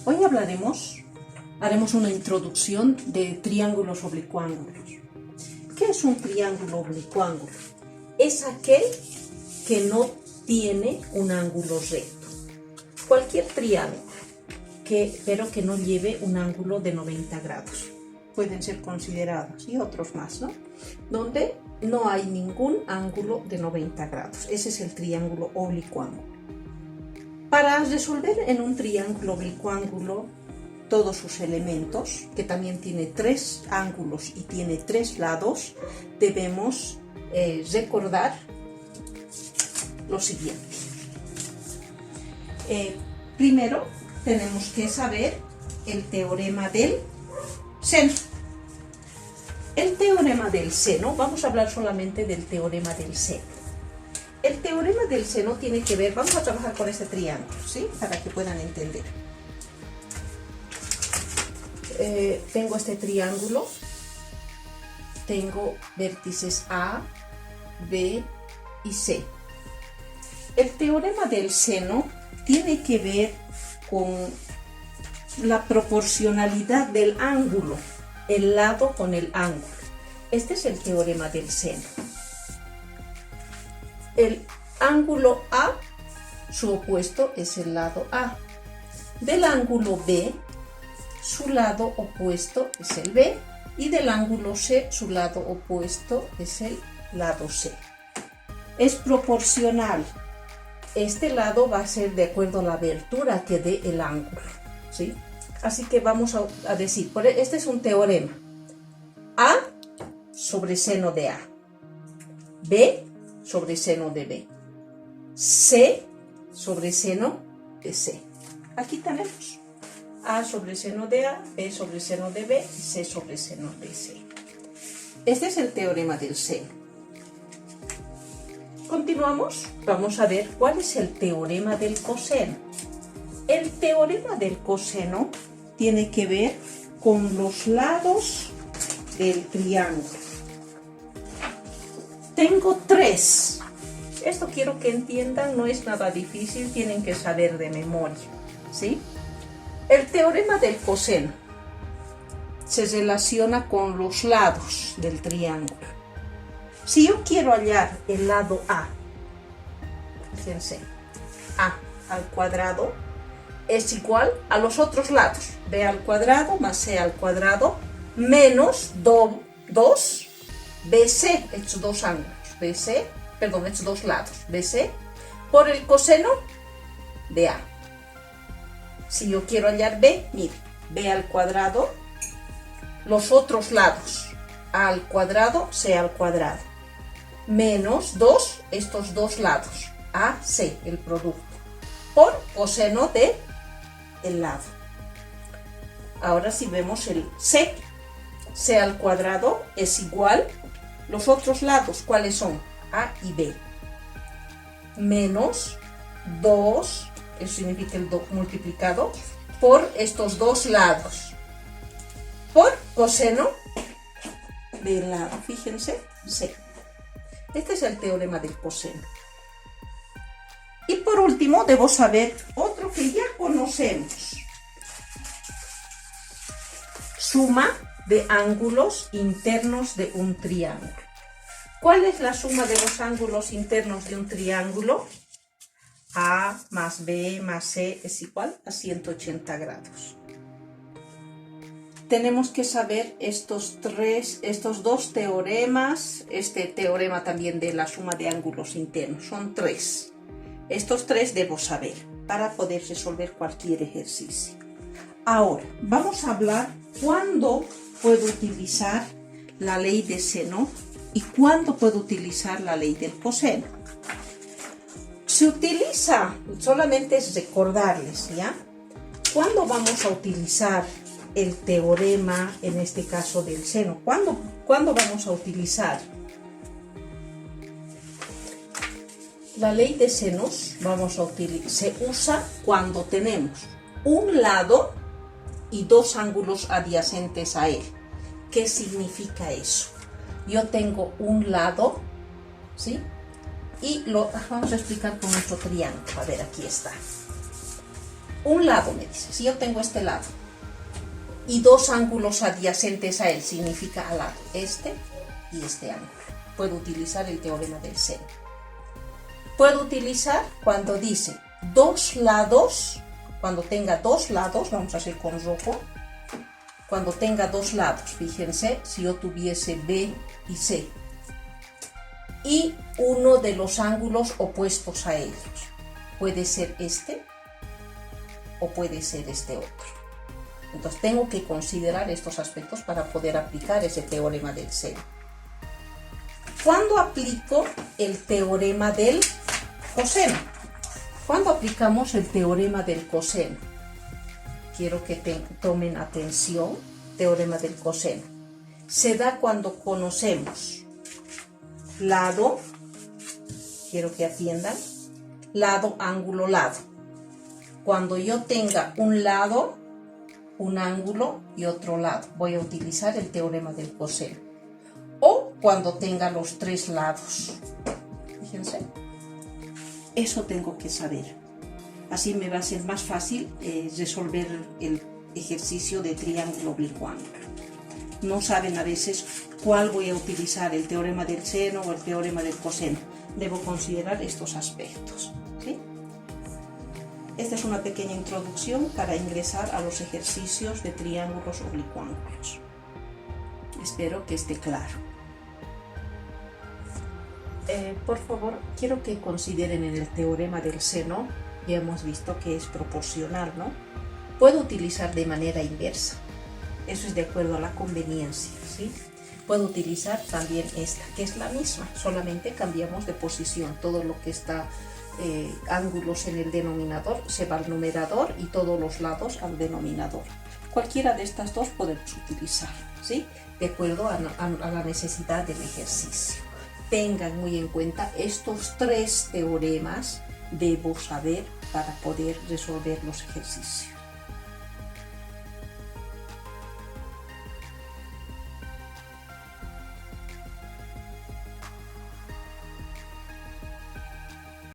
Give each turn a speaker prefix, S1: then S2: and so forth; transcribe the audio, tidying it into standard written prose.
S1: Hoy haremos una introducción de triángulos oblicuángulos. ¿Qué es un triángulo oblicuángulo? Es aquel que no tiene un ángulo recto. Cualquier triángulo, pero que no lleve un ángulo de 90 grados. Pueden ser considerados, y otros más, ¿no? Donde no hay ningún ángulo de 90 grados. Ese es el triángulo oblicuángulo. Para resolver en un triángulo oblicuángulo todos sus elementos, que también tiene 3 ángulos y tiene 3 lados, debemos recordar lo siguiente. Primero tenemos que saber el teorema del seno. El teorema del seno, vamos a hablar solamente del teorema del seno. El teorema del seno tiene que ver, vamos a trabajar con este triángulo, ¿sí? Para que puedan entender. Tengo este triángulo, tengo vértices A, B y C. El teorema del seno tiene que ver con la proporcionalidad del ángulo, el lado con el ángulo. Este es el teorema del seno. El ángulo A, su opuesto es el lado A. Del ángulo B, su lado opuesto es el B. Y del ángulo C, su lado opuesto es el lado C. Es proporcional. Este lado va a ser de acuerdo a la abertura que dé el ángulo, ¿sí? Así que vamos a decir, este es un teorema. A sobre seno de A. B sobre seno de B. C sobre seno de C. Aquí tenemos A sobre seno de A, B sobre seno de B y C sobre seno de C. Este es el teorema del seno. Continuamos, vamos a ver cuál es el teorema del coseno. El teorema del coseno tiene que ver con los lados del triángulo. Tengo 3. Esto quiero que entiendan, no es nada difícil, tienen que saber de memoria, ¿sí? El teorema del coseno se relaciona con los lados del triángulo. Si yo quiero hallar el lado A, fíjense, A al cuadrado es igual a los otros lados, B al cuadrado más C al cuadrado menos 2 BC, estos dos ángulos, estos dos lados, BC, por el coseno de A. Si yo quiero hallar B, mire, B al cuadrado, los otros lados, A al cuadrado, C al cuadrado, menos 2, estos dos lados, AC, el producto, por coseno de el lado. Ahora si vemos el C, C al cuadrado es igual, los otros lados, ¿cuáles son? A y B, menos 2, eso significa el 2 multiplicado, por estos dos lados, por coseno del lado, fíjense, C. Este es el teorema del coseno. Y por último, debo saber otro que ya conocemos. Suma de ángulos internos de un triángulo. ¿Cuál es la suma de los ángulos internos de un triángulo? A más B más C es igual a 180 grados. Tenemos que saber estos dos teoremas, este teorema también de la suma de ángulos internos, son 3. Estos 3 debo saber para poder resolver cualquier ejercicio. Ahora, vamos a hablar cuándo puedo utilizar la ley de seno y cuándo puedo utilizar la ley del coseno. Se utiliza, solamente es recordarles, ¿ya? ¿Cuándo vamos a utilizar el teorema, en este caso del seno? ¿Cuándo vamos a utilizar la ley de senos? Se usa cuando tenemos un lado y dos ángulos adyacentes a él. ¿Qué significa eso? Yo tengo un lado, ¿sí? Y lo vamos a explicar con nuestro triángulo. A ver, aquí está. un lado, me dice, si yo tengo este lado y dos ángulos adyacentes a él, significa al lado este y este ángulo. Puedo utilizar el teorema del seno. Puedo utilizar cuando dice dos lados, cuando tenga dos lados, vamos a hacer con rojo, cuando tenga dos lados, fíjense, si yo tuviese B y C, y uno de los ángulos opuestos a ellos, puede ser este o puede ser este otro. Entonces tengo que considerar estos aspectos para poder aplicar ese teorema del seno. ¿Cuándo aplico el teorema del coseno? ¿Cuándo aplicamos el teorema del coseno? Quiero que tomen atención. Teorema del coseno se da cuando conocemos lado, quiero que atiendan, lado, ángulo, lado. Cuando yo tenga un lado, un ángulo y otro lado, voy a utilizar el teorema del coseno. O cuando tenga los tres lados. Fíjense, eso tengo que saber. Así me va a ser más fácil resolver el ejercicio de triángulo oblicuo ángulo. No saben a veces cuál voy a utilizar, el teorema del seno o el teorema del coseno. Debo considerar estos aspectos, ¿sí? Esta es una pequeña introducción para ingresar a los ejercicios de triángulos oblicuángulos. Espero que esté claro. Por favor, quiero que consideren en el teorema del seno, ya hemos visto que es proporcional, ¿no? Puedo utilizar de manera inversa. Eso es de acuerdo a la conveniencia, ¿sí? Puedo utilizar también esta, que es la misma, solamente cambiamos de posición. Todo lo que está ángulos en el denominador se va al numerador y todos los lados al denominador. Cualquiera de estas dos podemos utilizar, ¿sí? De acuerdo a la necesidad del ejercicio. Tengan muy en cuenta estos tres teoremas, debo saber para poder resolver los ejercicios.